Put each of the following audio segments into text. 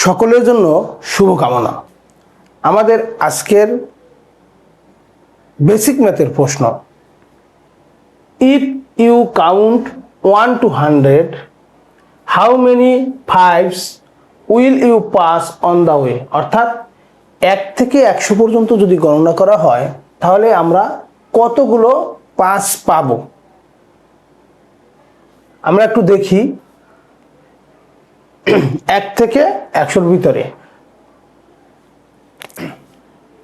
সকলের জন্য শুভকামনা। আমাদের আজকের বেসিক ম্যাথের প্রশ্ন, if you count 1 to 100 how many fives will you pass on the way. অর্থাৎ 1 থেকে 100 পর্যন্ত যদি গণনা করা হয় তাহলে আমরা কতগুলো পাস পাবো। আমরা একটু দেখি 1 থেকে 100-র ভিতরে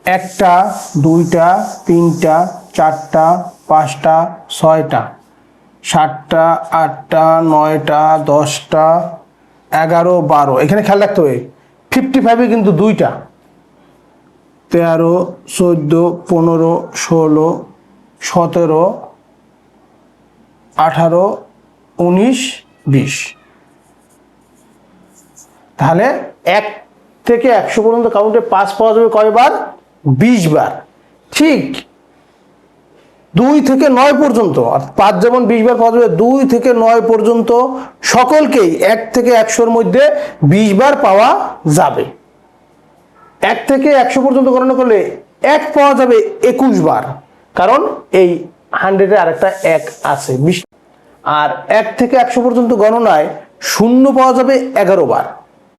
1টা 2টা 3টা 4টা 5টা 6টা 7টা 8টা 9টা 10টা 11 12। এখানে খেয়াল রাখতে হবে 55-এ কিন্তু 2টা, 13 14 15 16 17 18 19 20। তাহলে 1 থেকে 100 পর্যন্ত কাউন্টে পাস পাওয়া যাবে কয়বার? 20 বার। ঠিক 2 থেকে 9 পর্যন্ত, অর্থাৎ 5 যেমন 20 বার পাওয়া যাবে, 2 থেকে 9 পর্যন্ত সকলকেই 1 থেকে 100-র মধ্যে 20 বার পাওয়া যাবে। 1 থেকে 100 পর্যন্ত গণনা করলে 1 পাওয়া যাবে 21 বার, কারণ এই 100-এ আরেকটা 1 আছে 20। আর 1 থেকে 100 পর্যন্ত গণনায় 0 পাওয়া যাবে 11 বার।